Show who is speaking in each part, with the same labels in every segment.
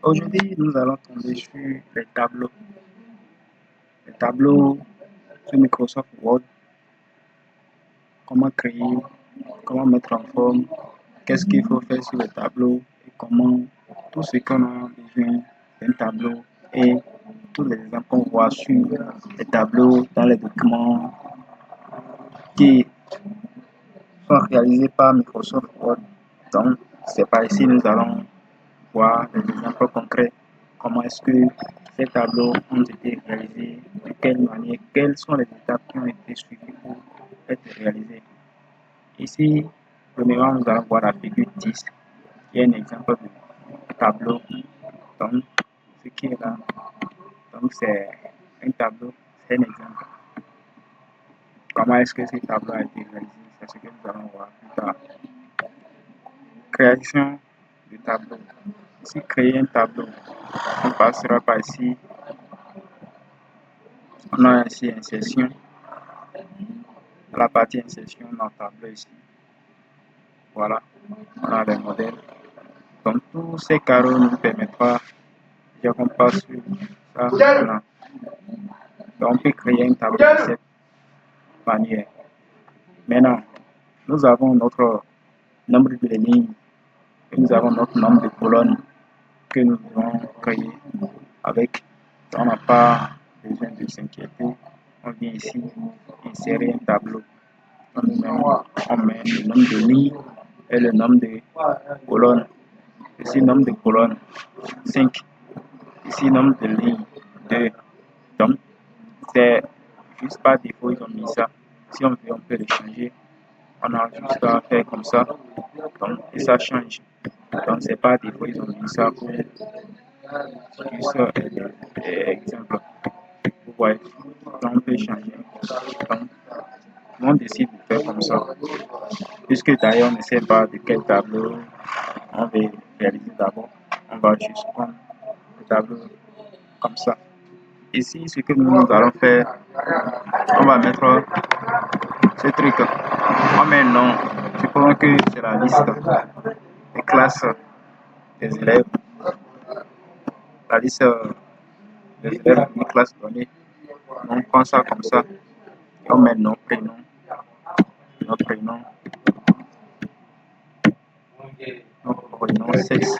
Speaker 1: Aujourd'hui, nous allons tomber sur les tableaux. Les tableaux sur Microsoft Word. Comment créer, comment mettre en forme, qu'est-ce qu'il faut faire sur les tableaux et comment tout ce qu'on a besoin d'un tableau et tous les exemples qu'on voit sur les tableaux dans les documents qui sont réalisés par Microsoft Word. Donc, c'est par ici nous allons voir des exemples concrets. Comment est-ce que ces tableaux ont été réalisés, de quelle manière, quelles sont les étapes qui ont été suivies pour être réalisées. Ici, premièrement, nous allons voir la figure 10, qui est un exemple de tableau. Donc, ce qui est là, donc c'est un tableau, c'est un exemple. Comment est-ce que ce tableau a été réalisé? C'est ce que nous allons voir plus tard. Création du tableau. Ici, créer un tableau. On passera par ici. On a ici insertion. La partie insertion dans le tableau ici. Voilà. On a les modèles. Donc, tous ces carreaux nous permettra, si on passe sur ça, voilà. Donc, on peut créer un tableau de cette manière. Maintenant, nous avons notre nombre de lignes et nous avons notre nombre de colonnes que nous devons créer avec. On n'a pas besoin de s'inquiéter. On vient ici insérer un tableau. On met le nombre de lignes et le nombre de colonnes. Ici, nombre de colonnes 5. Ici, nombre de lignes 2. Donc, c'est juste par défaut, ils ont mis ça. Si on veut, on peut le changer. On a juste à faire comme ça. Donc, et ça change. Donc, c'est par défaut, ils ont mis ça pour juste exemple. Vous voyez, donc on peut changer. Donc, on décide de faire comme ça. Puisque d'ailleurs, on ne sait pas de quel tableau on veut réaliser d'abord. On va juste prendre le tableau comme ça. Ici, ce que nous allons faire, on va mettre ce truc. On met un nom. Supposons que c'est la liste des classes des élèves. La liste des élèves d'une classe donnée. On prend ça comme ça. Et on met nom, prénom, notre prénom, sexe,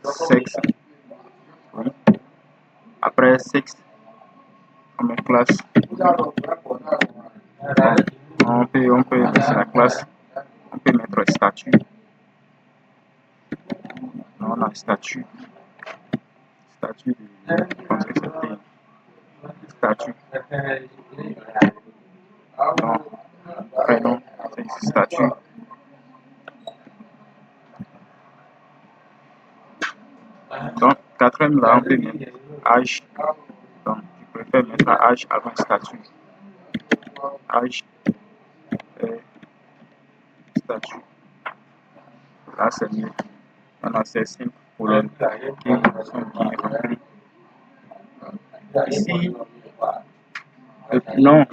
Speaker 1: sexe, oui. Après sexe, on met classe. On peut laisser la classe. On peut mettre statut. On a statut. Statut de statut. Non, prénom, c'est statut. Donc, quatrième là, on peut mettre âge. Donc, je préfère mettre âge avant statut. Âge et statut. Là, c'est mieux. On a ces 5 colonnes qui sont bien remplies. Ici, non,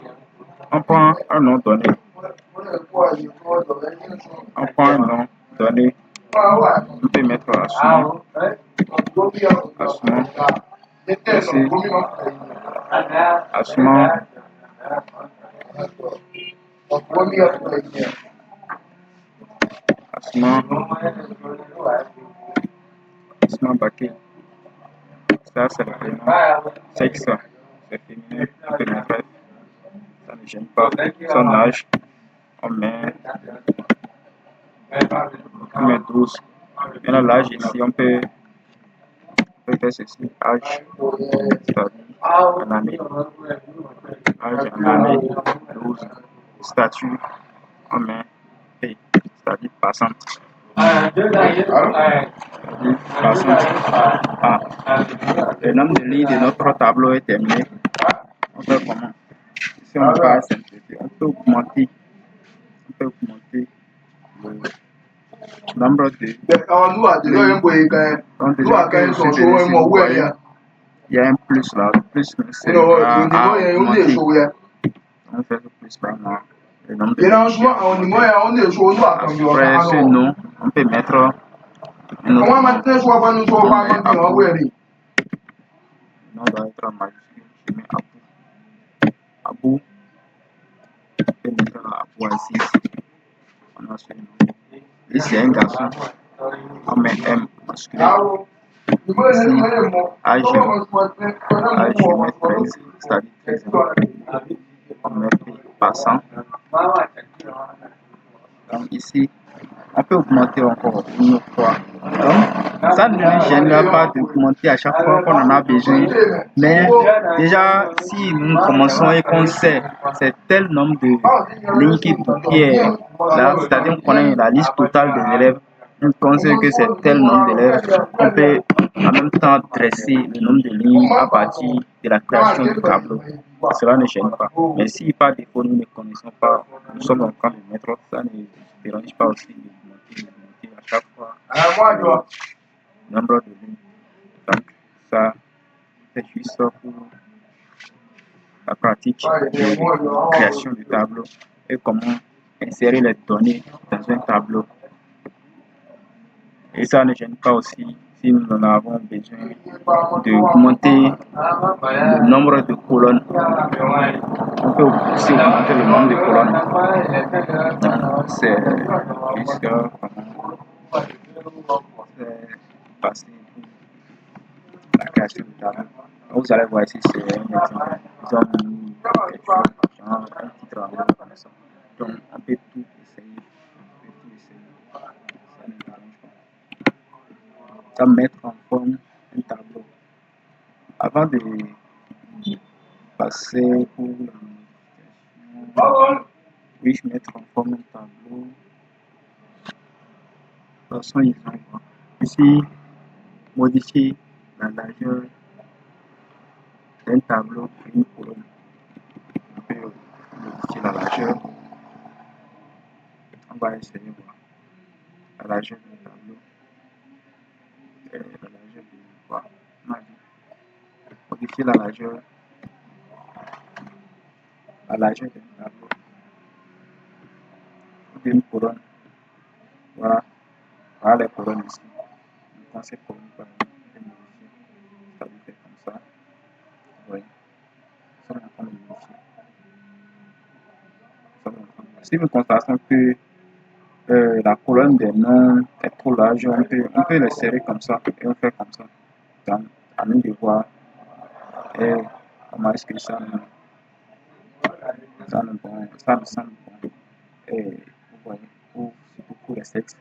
Speaker 1: on prend un nom donné. On prend un nom donné. On peut mettre Assoumou. Assoumou. Ici, Assoumou. Assoumou Baké. Ça, c'est le prénom. Sexe, c'est féminin. On peut mettre F. Ça ne gêne pas. Son âge, on met 12. Maintenant, l'âge ici, on peut faire ceci. Âge, c'est-à-dire en année. Âge en année, 12. Statut, on met P, c'est-à-dire passante. Passante. Ah. Le nombre de lignes de notre tableau est terminé. On fait comment? Si on va simplifier, on peut augmenter le nombre de lignes. Donc, déjà que je suis venu, si vous voyez, il y a un plus là. Le plus c'est à augmenter. On fait le plus là. le nombre de bénéficiaires. Après ce nom, on peut mettre un autre nom. On met Abou. Le nom doit être en majuscule. Je mets Abou. Abou. On peut mettre Abou Aziz. On a ce nom. Et c'est un garçon. On met M masculin. Ici, âge, je mets 13, c'est-à-dire 13 ans. On met P passant. Donc ici, on peut augmenter encore une autre fois. Donc, ça ne nous gêne pas d'augmenter à chaque fois qu'on en a besoin. Mais déjà, si nous commençons et qu'on sait c'est tel nombre de lignes qui est là, c'est-à-dire qu'on connaît la liste totale des élèves, on sait que c'est tel nombre d'élèves, on peut en même temps dresser le nombre de lignes à partir de la création du tableau. Cela ne gêne pas. Mais si par défaut nous ne connaissons pas, nous sommes en train de mettre, ça ne dérange pas aussi de monter à chaque fois le nombre de lignes. Donc ça, c'est juste pour la pratique de création du tableau et comment insérer les données dans un tableau. Et ça ne gêne pas aussi si nous en avons besoin d'augmenter le nombre de colonnes. On peut aussi augmenter le nombre de colonnes. Donc, c'est juste comment passer la création du tableau. Vous allez voir ici, c'est un exemple. Ils ont mis quelque chose, genre un titre en haut comme ça. Donc, on peut tout essayer. Ça ne dérange pas. Ça mettre en forme un tableau. Avant de passer pour la modification, puis-je mettre en forme un tableau? De toute façon, ils ont ici modifier la largeur d'un tableau et une colonne. On peut modifier la largeur. On va essayer de voir la largeur du tableau. La largeur de quoi? Modifier la largeur d'un tableau d'une colonne. Voilà, voilà les colonnes ici. Quand ces colonnes par exemple, on peut modifier. Ça lui fait comme ça. Oui. Ça, on est en train de modifier. Si nous constatons que la colonne des noms est trop large, on peut les serrer comme ça et on fait comme ça. Donc, à nous de voir comment est-ce que ça nous semble bon. Et vous voyez, surtout pour les sexes,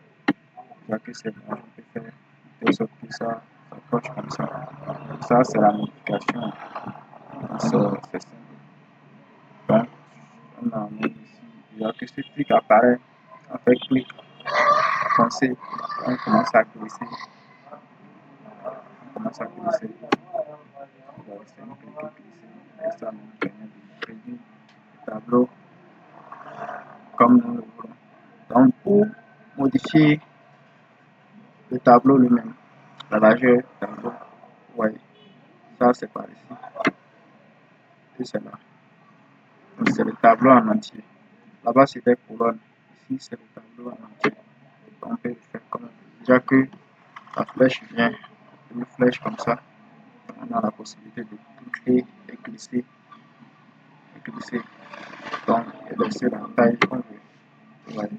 Speaker 1: vois que c'est large, on peut faire de sorte que ça approche comme ça. Ça, c'est la modification. C'est simple. Donc, on a mis ici, il y a que ce truc apparaît, on fait clic, foncé, on commence à glisser. On commence à glisser. On va essayer de glisser. Et ça nous permet de réduire le tableau comme nous le voulons. Donc, pour modifier le tableau lui-même, la largeur du tableau, ouais, ça c'est par ici. Et c'est là. Donc, c'est le tableau en entier. Là-bas, c'est des colonnes. Ici, c'est le tableau en entier. Donc, on peut le faire comme déjà que la flèche vient, une flèche comme ça. On a la possibilité de cliquer et glisser. Donc, et laisser la taille qu'on veut. Ouais.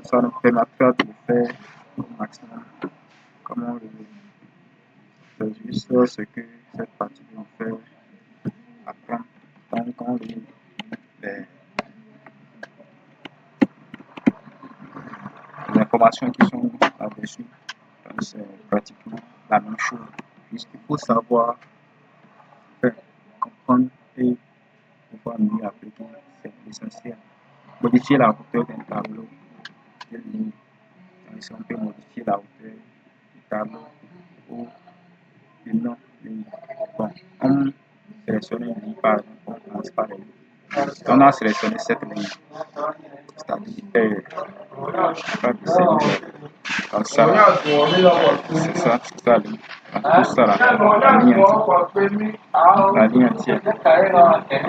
Speaker 1: Ça nous permettra de le faire au maximum comme on le veut. C'est juste ce que cette partie va faire apprendre. Donc, on lit les informations qui sont là-dessus. Donc, c'est pratiquement la même chose. Puisqu'il faut savoir comprendre et pouvoir mieux appliquer, c'est essentiel. Modifier la hauteur d'un tableau de ligne. Donc, si on peut modifier la hauteur du tableau ou du nom de ligne. Bon, on sélectionne une ligne par exemple, on commence par les lignes. On a sélectionné cette ligne, c'est-à-dire pas de cellules comme ça, c'est ça, ligne. Donc, tout ça la ligne entière. La ligne entière.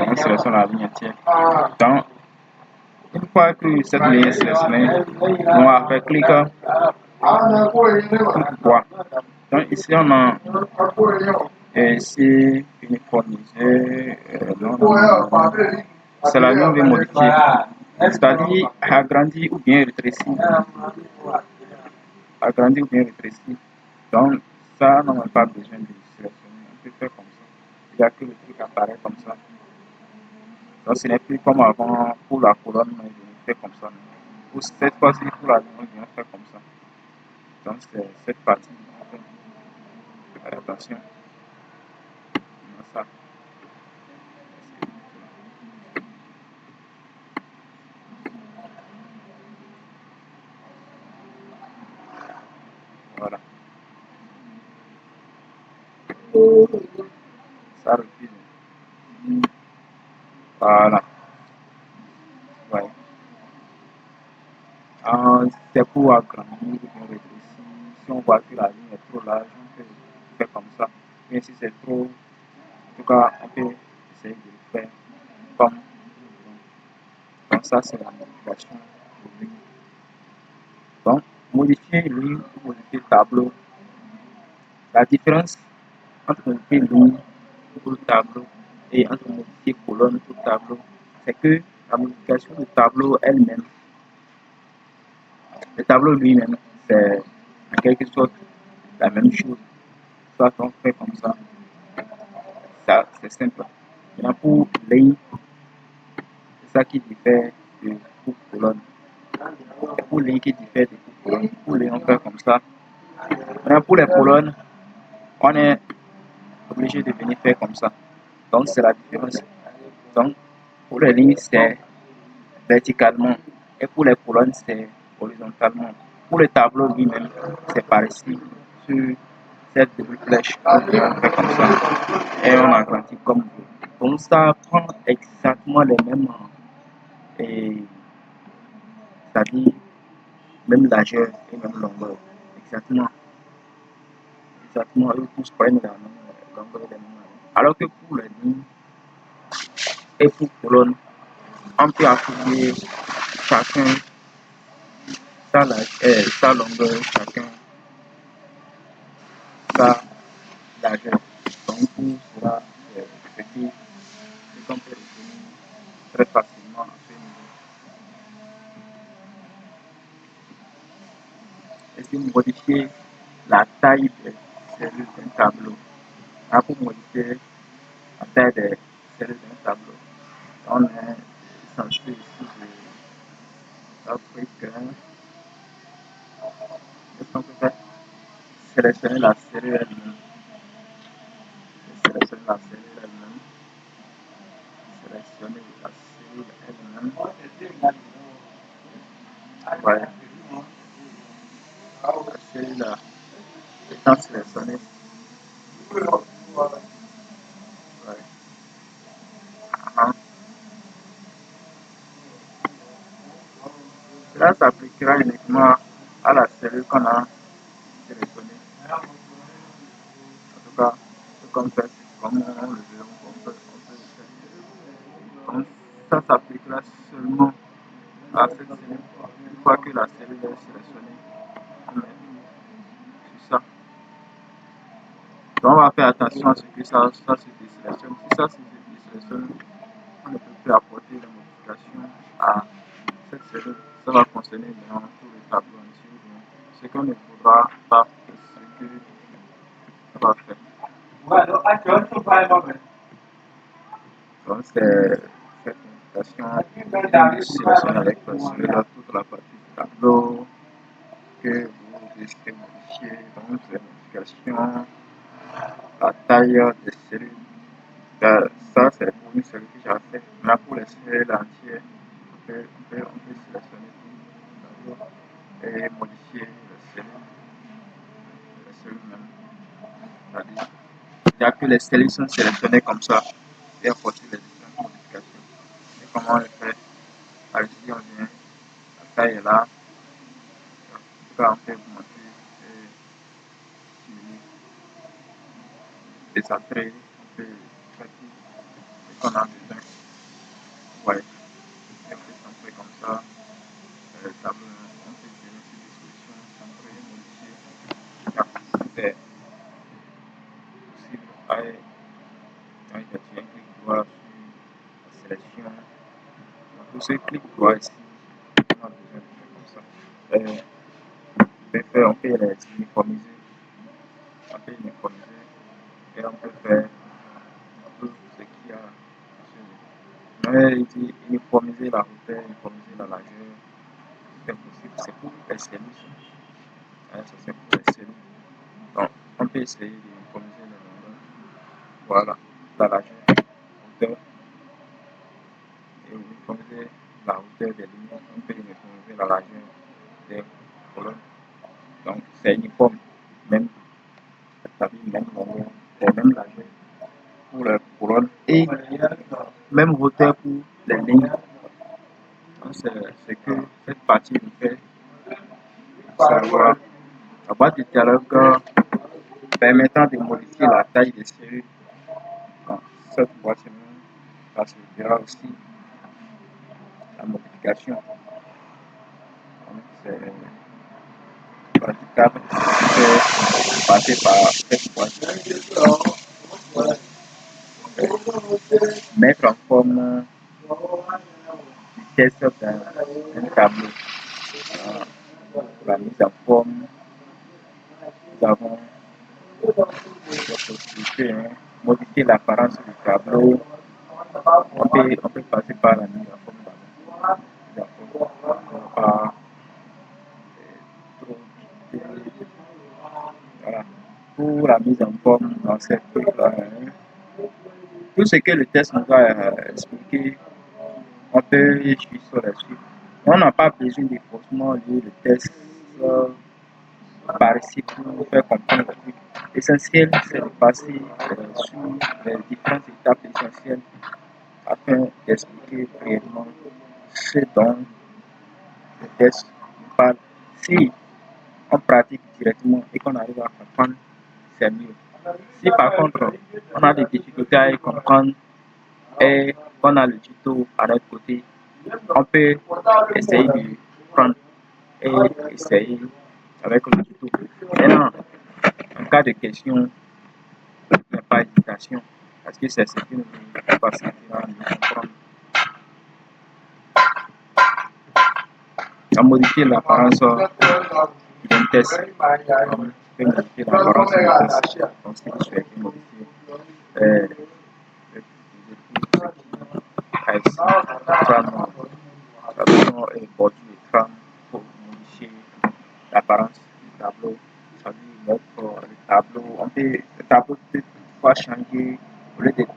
Speaker 1: On sélectionne la ligne entière. Donc, Une fois que cette ligne est sélectionnée, on va faire clic droit. Donc ici on a ici uniformiser. C'est la ligne on veut modifier. C'est-à-dire agrandir ou bien rétrécir. Agrandir ou bien rétrécir. Donc ça, on n'a pas besoin de sélectionner. On peut faire comme ça. Il n'y a que le truc apparaît comme ça. Donc ce n'est plus comme avant pour la colonne, mais je fais comme ça. Pour cette fois-ci, pour la ligne, je vais faire comme ça. Donc c'est cette partie. Attention. Ça. Voilà. Ça recule. Voilà. Ouais. C'est pour agrandir ou bien rétrécir. Si on voit que la ligne est trop large, on peut faire comme ça. Mais si c'est trop, en tout cas, on peut essayer de le faire comme. Donc ça, c'est la modification de ligne. Donc, modifier ligne ou modifier tableau. La différence entre modifier ligne pour le tableau et entre modifier colonne pour le tableau, c'est que la modification du tableau elle-même, le tableau lui-même, c'est en quelque sorte la même chose. Soit on fait comme ça c'est simple. Maintenant pour ligne, c'est ça qui diffère de pour colonne. C'est pour ligne qui diffère de pour colonne. Pour ligne, on fait comme ça. Maintenant pour les colonnes, on est obligé de venir faire comme ça. Donc c'est la différence. Donc pour les lignes, c'est verticalement. Et pour les colonnes, c'est horizontalement. Pour le tableau lui-même, c'est par ici, sur cette double flèche. On fait comme ça. Et on agrandit comme vous. Donc ça prend exactement les mêmes, et c'est-à-dire même largeur et même longueur. Exactement. Exactement. Eux tous prennent la même longueur et la même largeur. Alors que pour les lignes et pour colonnes, on peut affilier chacun sa longueur, chacun sa largeur. Donc tout cela est petit et qu'on peut retenir très facilement à ce niveau. Et si vous modifiez la taille des cellules d'un tableau, là pour modifier la taille des cellules d'un tableau, on est essentiel ici de l'Afrique. Qu'est-ce qu'on peut faire? Sélectionner la cellule elle-même. Sélectionner la cellule elle-même. Sélectionner la cellule elle-même. Ouais. La cellule étant sélectionnée. Ouais. Cela s'appliquera uniquement à la cellule qu'on a sélectionnée. En tout cas, c'est comme ça, comme on le veut, on peut le faire. Donc, ça s'appliquera seulement à cette cellule. Une fois que la cellule est sélectionnée, on met sur ça. Donc, on va faire attention à ce que ça se désélectionne. Si ça se désélectionne, on ne peut plus apporter de modification à cette cellule. Ça va concerner maintenant tout le tableau entier. Ce qu'on ne voudra pas, c'est ce que ça va faire. Donc, c'est cette modification de sélectionner avec celui-là toute la partie du tableau que vous décidez de modifier. Donc, c'est la modification, la taille des cellules. Ça, c'est pour une cellule que j'ai fait. Mais pour les cellules entières, on peut sélectionner tout le tableau et modifier les cellules même. C'est-à-dire, il n'y a que les cellules sont sélectionnées comme ça et apporter les différentes modifications. Et comment on le fait? Par ici, on vient, la taille est là. En tout cas, on peut augmenter et diminuer, décentrer, on peut faire tout ce qu'on a besoin. Ouais, et on peut centrer comme ça, le tableau, on peut gérer ces dispositions, centrer, modifier. Tout est possible avec un clic droit sur la sélection. Donc, pour ce clic droit ici, on a besoin de faire comme ça. On peut les uniformiser. On peut uniformiser et on peut faire tout ce qu'il y a. Mais uniformiser la hauteur, uniformiser la largeur, c'est possible. C'est pour les cellules. Ça, c'est pour les cellules. Donc, on peut essayer d'uniformiser la longueur. Voilà, la largeur, la hauteur, et uniformiser la hauteur des lignes. On peut uniformiser la largeur des colonnes. Donc, c'est uniforme, même, même longueur, et même largeur pour les colonnes et même hauteur pour les lignes. Donc, c'est que cette partie nous fait savoir la boîte de dialogue permettant de modifier la taille des cellules. Donc, cette boîte là se verra aussi la modification. Donc, c'est praticable, c'est passer par cette boîte. Mettre en forme du test d'un tableau. Pour la mise en forme, nous avons des possibilités, modifier l'apparence du tableau. On peut passer par la mise en forme par voilà. Pour la mise en forme dans cette tout ce que le test nous a expliqué, on peut y suivre sur la suite. On n'a pas besoin de forcément lire le test par ici pour faire comprendre le truc. L'essentiel, c'est de passer sur les différentes étapes essentielles afin d'expliquer brièvement ce dont le test nous parle. Si on pratique directement et qu'on arrive à comprendre, c'est mieux. Si par contre, on a des difficultés à y comprendre et qu'on a le tuto à notre côté, on peut essayer de prendre et essayer avec le tuto. Maintenant, en cas de question, il n'y a pas d'hésitation parce que c'est ce qui nous facilitera de comprendre. À modifier l'apparence d'un test, on peut modifier l'apparence d'un test. Donc, si vous souhaitez modifier et bordure d'écran pour modifier l'apparence du tableau. Ça veut dire mettre le tableau. Le tableau peut pouvoir changer au lieu d'être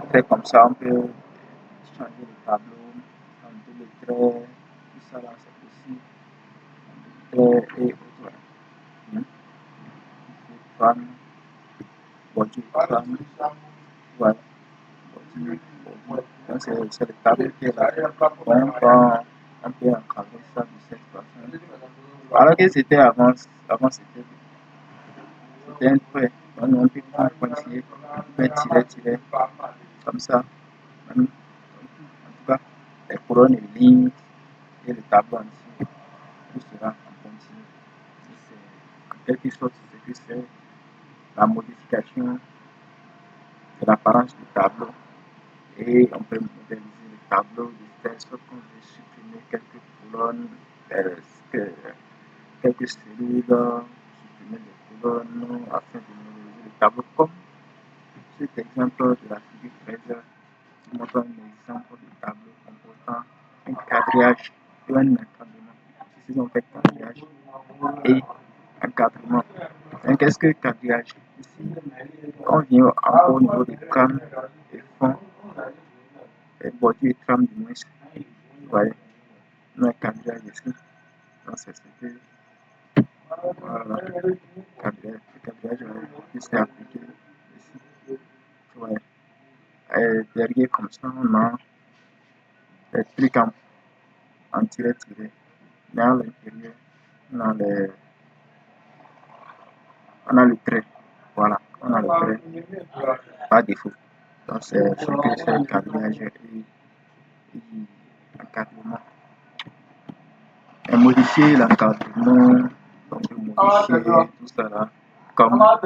Speaker 1: très comme ça. On peut changer le tableau en deux traits. Tout ça là, c'est possible. Traits et autres. Femme, bordure d'écran. Voilà. Donc c'est le tableau qui est là. Donc on peut encadrer ça de cette façon. Alors que c'était avant c'était un trait. Donc on peut prendre un pointillé, on peut tirer comme ça. En tout cas, les colonnes, les lignes et le tableau entier, tout sera en pointillé. C'est en quelque sorte ce que c'est la modification de l'apparence du tableau. Et on peut modéliser le tableau de telle sorte qu'on veut supprimer quelques colonnes, quelques cellules, supprimer les colonnes afin de modéliser le tableau comme cet exemple de la figure 13 qui montre un exemple de tableau comportant un quadrillage et un encadrement. Ici, on fait quadrillage et encadrement. Donc, qu'est-ce que quadrillage? Ici, on vient encore au niveau des crânes et fond, et bordure et trame du moins. Vous voyez, on a un quadrillage ici. Donc, c'est ce que voilà, le quadrillage qui s'est appliqué ici. Ouais. Et derrière, comme ça, on a les trucs en tiret-tiret. Dans l'intérieur, on a le trait. Voilà, on a le trait par défaut. Donc, c'est ce que c'est le quadrillage l'encadrement. Et modifier l'encadrement, donc modifier tout ça là, comme ça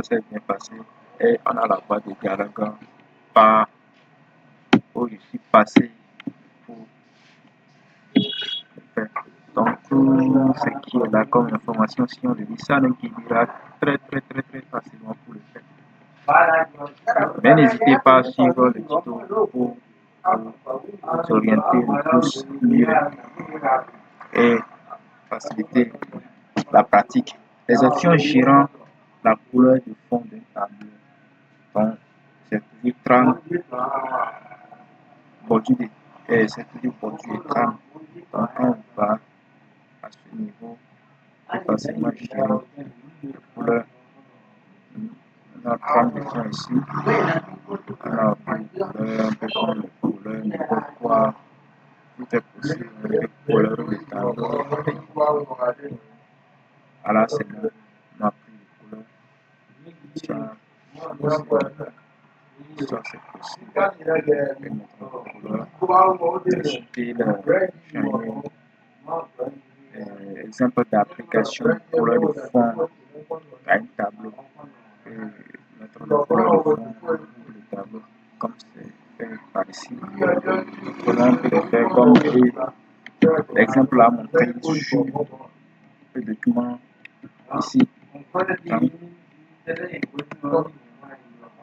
Speaker 1: s'est bien passé. Et on a la voie de dialogue par où je suis passé pour faire. Donc tout ce qui est là comme information, si on le dit ça, donc il ira très facilement pour le faire. Mais n'hésitez pas à suivre le tuto pour vous orienter le plus mieux et faciliter la pratique. Les options gérant la couleur de fond d'un tableau. Donc, c'est toujours trame, bordure c'est toujours bordure et trame. Donc, quand on va à ce niveau, on peut facilement gérer les couleurs. On a trame de fond ici. On a un peu de couleur, un peu comme de couleur, n'importe quoi. Tout est possible avec les couleurs de tableau. Voilà, c'est bon. On a pris les couleurs. Ça, c'est possible. Et mettre les couleurs. Ajouter le exemple d'application couleur de fond à un tableau. Et mettre le couleur de fond pour le tableau. Comme c'est fait par ici. On peut le faire comme l'exemple à montrer sur le document ici. Donc,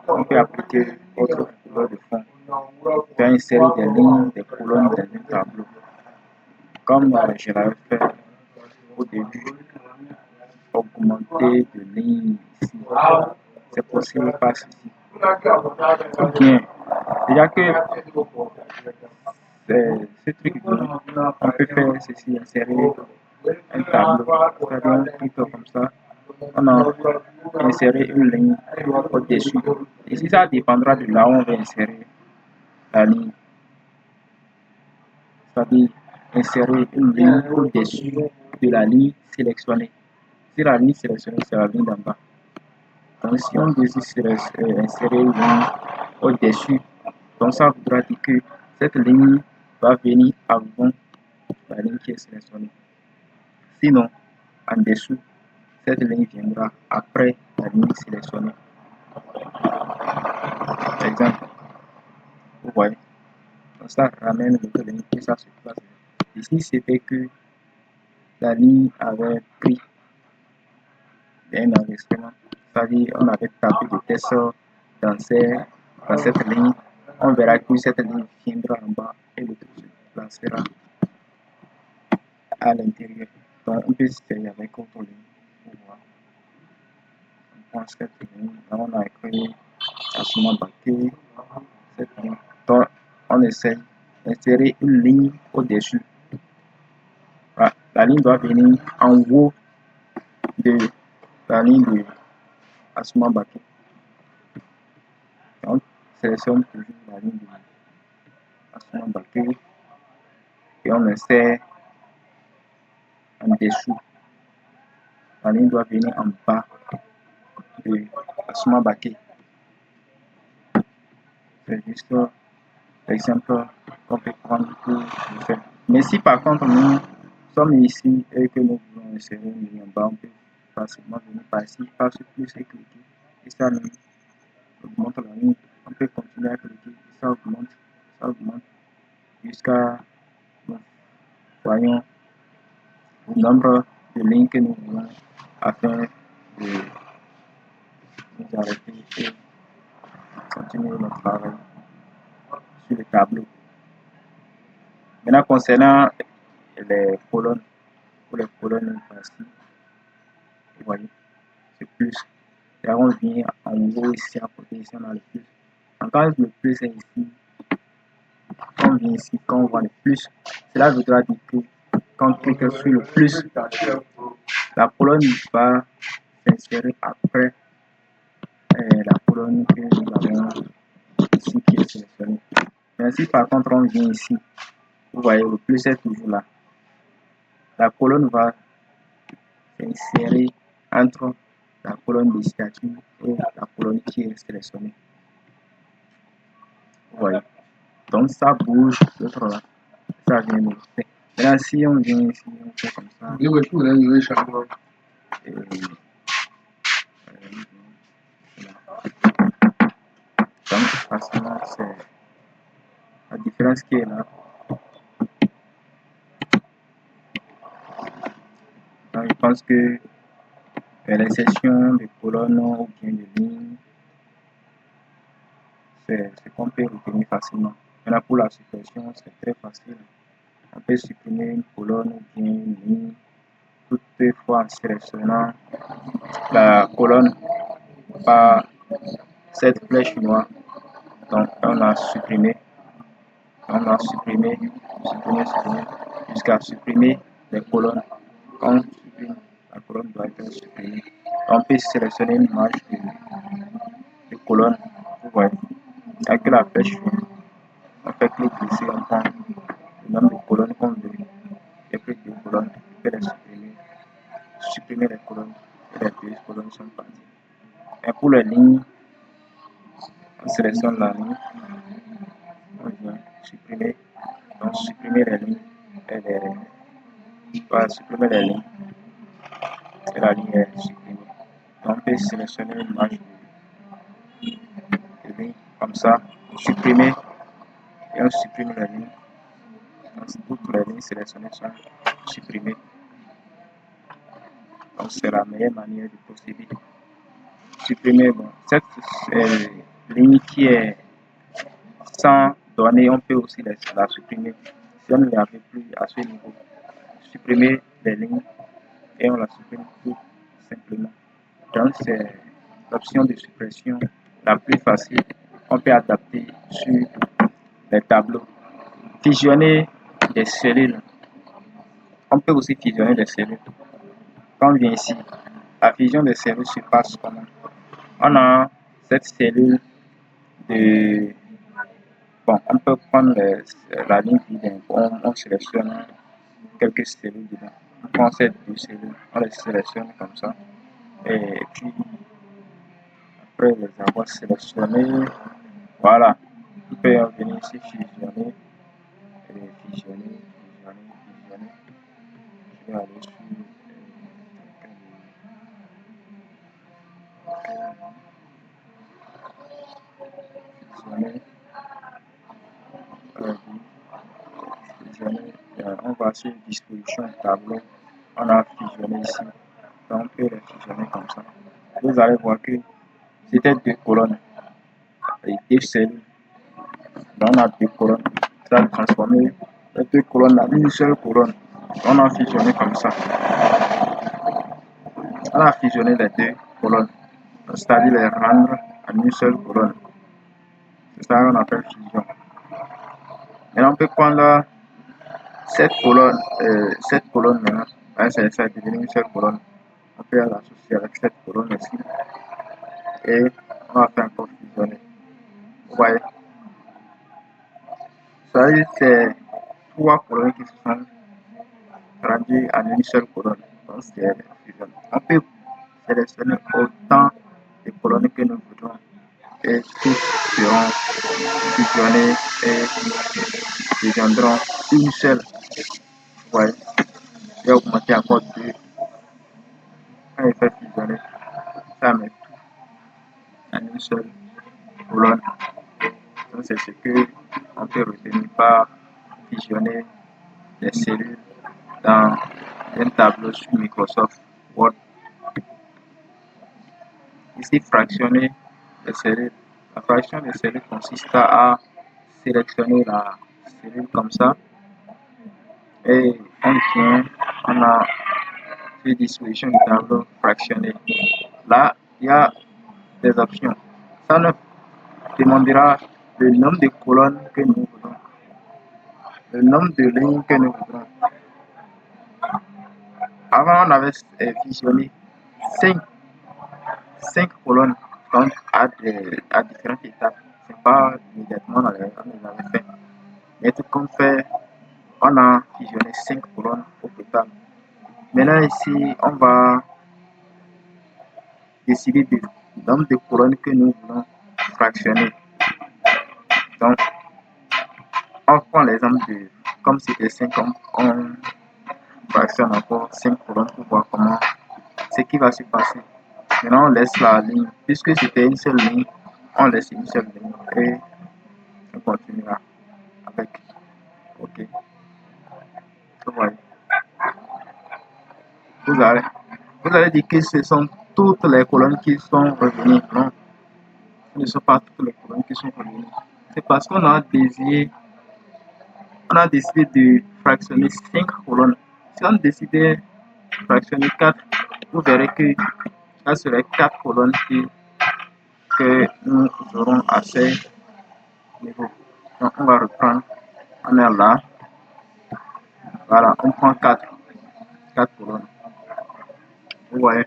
Speaker 1: on peut appliquer autre couleur de fond. On peut insérer des lignes, des colonnes dans un tableau. Comme je l'avais fait au début, augmenter de lignes ici. C'est possible par ceci. Bien, déjà que ce truc, on peut faire ceci, insérer un tableau, c'est-à-dire un truc comme ça. On a inséré une ligne au-dessus. Ici, ça dépendra de là où on va insérer la ligne. C'est-à-dire insérer une ligne au-dessus de la ligne sélectionnée. Si la ligne sélectionnée, c'est la ligne d'en bas. Donc, si on désire insérer une ligne au-dessus, donc ça voudra dire que cette ligne va venir avant la ligne qui est sélectionnée. Sinon, en dessous, cette ligne viendra après la ligne sélectionnée. Par exemple, vous voyez, donc ça ramène votre ligne et ça se place. Ici, c'était que la ligne avait pris un enregistrement, c'est-à-dire on avait tapé des textes dans cette ligne. On verra que cette ligne viendra en bas et le truc se placera à l'intérieur. Donc, on peut essayer avec autre ligne pour voir. On prend cette ligne, là on a écrit Asuma Baké, cette ligne. Donc, on essaye d'insérer une ligne au-dessus. Voilà. La ligne doit venir en haut de la ligne de Asuma Baké. Donc, sélectionne toujours la ligne de Asuma Baké et on insère en dessous. La ligne doit venir en bas de Asuma Baké. C'est juste l'exemple qu'on peut prendre pour le faire. Mais si par contre nous sommes ici et que nous voulons insérer une ligne en bas, on peut facilement venir par ici, par ce plus et cliquer. Et ça nous augmente la ligne. On peut continuer à cliquer, ça augmente jusqu'à nous voyons le nombre de lignes que nous voulons afin de nous arrêter et continuer notre travail sur le tableau. Maintenant, concernant les colonnes, pour les colonnes ici, vous voyez, c'est plus. Et on vient en haut ici, à côté ici, on a le plus. Quand le plus est ici, quand on vient ici, quand on voit le plus, cela voudra dire que quand on clique sur le plus, la colonne va s'insérer après la colonne que nous avons ici qui est sélectionnée. Mais si par contre on vient ici, vous voyez le plus est toujours là. La colonne va s'insérer entre la colonne des statuts et la colonne qui est sélectionnée. Vous voyez. Donc ça bouge, l'autre là, ça vient de. Maintenant, si on vient ici, on fait comme ça. Et, donc, facilement, c'est la différence qui est là. Donc, je pense que l'insertion de colonnes ou bien de lignes, c'est ce qu'on peut retenir facilement. Maintenant, pour la suppression, c'est très facile. On peut supprimer une colonne ou bien une ligne toutefois en sélectionnant la colonne par cette flèche noire. Donc, on a supprimé, jusqu'à supprimer les colonnes. Quand on supprime, la colonne doit être supprimée. On peut sélectionner une image de colonne. Vous voyez, avec la flèche, on fait clic ici, on prend le nombre de colonnes qu'on veut. Et puis deux colonnes, on peut les supprimer. Supprimer les colonnes et les deux colonnes sont parties. Et pour les lignes, on sélectionne la ligne, on vient supprimer, donc supprimer les lignes et supprimer les lignes et la ligne est supprimée. Donc on peut sélectionner une image de ligne comme ça, supprimer et on supprime les lignes. Donc, toutes les lignes sélectionnées sont supprimées. Donc c'est la meilleure manière de procéder. Supprimer cette ligne qui est sans données, on peut aussi la supprimer. Si on ne l'avait plus à ce niveau, supprimer les lignes et on la supprime tout simplement. Donc c'est l'option de suppression la plus facile. On peut adapter sur les tableaux. Fusionner des cellules. On peut aussi fusionner des cellules. Quand on vient ici, la fusion des cellules se passe comment? On a cette cellule de. Bon, on peut prendre la ligne vide, on sélectionne quelques cellules dedans. On prend ces deux cellules, on les sélectionne comme ça. Et puis, après les avoir sélectionnées, voilà, on peut venir ici fusionner, et fusionner. Je vais aller sur fusionner, fusionner, on va sur disposition tableau, on a fusionné ici, donc on peut les fusionner comme ça. Vous allez voir que c'était deux colonnes et deux cellules. Donc on a deux colonnes. Ça a transformé les deux colonnes en une seule colonne. On a fusionné comme ça. On a fusionné les deux colonnes, c'est-à-dire les rendre en une seule colonne. C'est ça qu'on appelle fusion. Maintenant on peut prendre cette colonne maintenant. Ça est devenu une seule colonne. On peut l'associer avec cette colonne ici. Et on va faire encore fusionner. Vous voyez, ça veut dire c'est trois colonnes qui se sont rendues en une seule colonne. Donc c'est fusion. On peut sélectionner autant de colonnes que nous voudrons et tous seront fusionnés et deviendront une seule. Vous voyez, j'ai augmenté encore deux. Quand il fait fusionner, ça met tout en une seule colonne. Donc c'est ce que on peut retenir par fusionner les cellules dans un tableau sur Microsoft Word. Ici, fractionner les cellules. La fraction des cellules consiste à sélectionner la cellule comme ça et on a une disposition du tableau fractionné. Là, il y a des options. Ça nous demandera le nombre de colonnes que nous voulons, le nombre de lignes que nous voulons. Avant, on avait fusionné 5 colonnes donc à différentes étapes. C'est pas immédiatement on les avait fait. Mais tout qu'on fait, on a fusionné 5 colonnes au total. Maintenant ici, on va décider du nombre de colonnes que nous voulons fractionner. Donc, on prend l'exemple de, comme c'était 5, on fractionne encore 5 colonnes pour voir comment, ce qui va se passer. Maintenant, on laisse la ligne, puisque c'était une seule ligne, on laisse une seule ligne et on continuera avec. Ok, vous voyez. Vous allez, vous allez dire que ce sont toutes les colonnes qui sont revenues. Non, ce ne sont pas toutes les colonnes qui sont revenues. C'est parce qu'on a décidé de fractionner 5 colonnes. Si on décidait de fractionner 4, vous verrez que ça serait 4 colonnes que nous aurons à ces niveaux. Donc on va reprendre, on est là, voilà, on prend 4 colonnes. Vous voyez,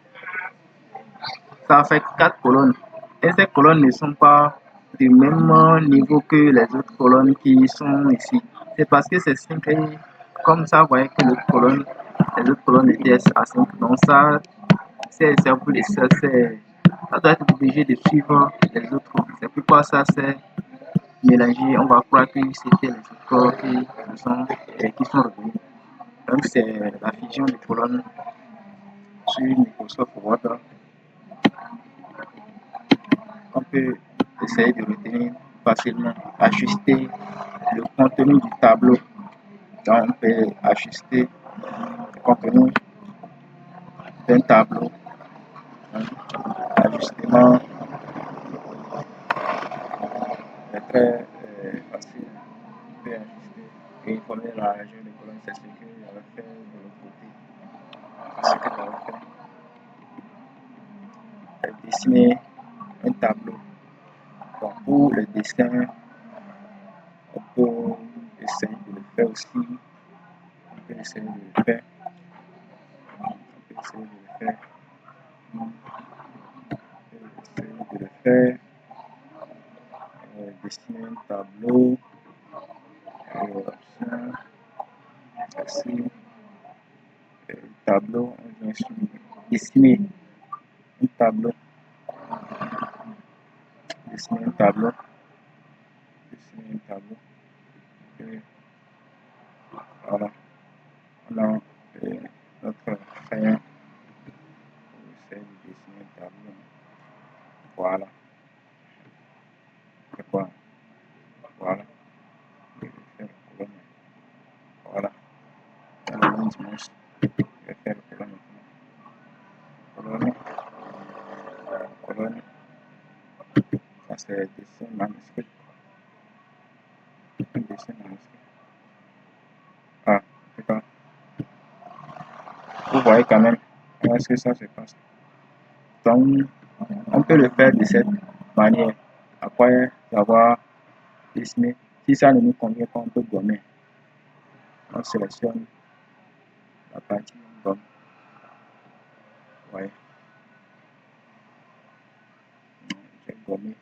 Speaker 1: ça fait 4 colonnes. Et ces colonnes ne sont pas du même niveau que les autres colonnes qui sont ici. C'est parce que c'est 5 et comme ça, vous voyez que les autres colonnes étaient à 5. Donc ça, c'est pour les ça doit être obligé de suivre les autres. C'est pourquoi ça s'est mélangé. On va croire que c'était les autres qui sont revenus. Donc c'est la fusion des colonnes sur Microsoft Word. On peut essayer de retenir facilement, ajuster le contenu du tableau. Donc, on peut ajuster le contenu d'un tableau. L'ajustement est très facile. On peut ajuster et informer la région de colonne. C'est ce que j'avais fait de l'autre côté. C'est ce que j'avais fait. Dessiner un tableau. Donc, pour le dessin, on peut essayer de le faire aussi. On peut essayer de le faire. Dessiner un tableau, option, ici, tableau, on vient sur dessiner un tableau, dessiner un tableau, et voilà, on a notre crayon, on essaie de dessiner un tableau, voilà, c'est quoi, voilà, je vais faire le colonne, voilà, dans la ligne dimanche, je vais faire le colonne maintenant, colonne, ça c'est dessin manuscrit, dessin manuscrit, ah, c'est pas, vous voyez quand même, comment est-ce que ça se passe. Donc, on peut le faire de cette manière, après avoir dessiné. Si ça ne nous convient pas, on peut gommer. On sélectionne la partie gomme. Ouais. J'ai gommé.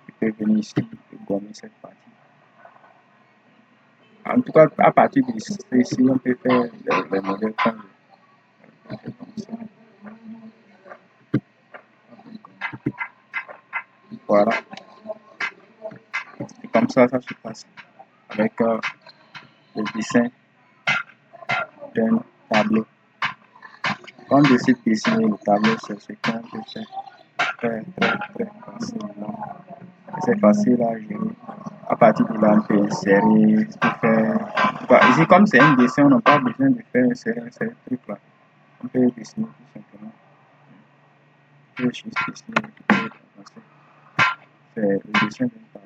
Speaker 1: Je peux venir ici et gommer cette partie. En tout cas, à partir d'ici, on peut faire les modèles comme ça. Voilà. Et comme ça se passe avec le dessin d'un tableau. Quand on décide de dessiner le tableau, c'est ce qu'on peut faire très facilement. C'est facile à gérer. À partir de là, on peut insérer, ici, comme c'est un dessin, on n'a pas besoin de faire insérer ces trucs-là. On peut dessiner tout simplement. On peut juste dessiner, c'est le dessin d'un tableau.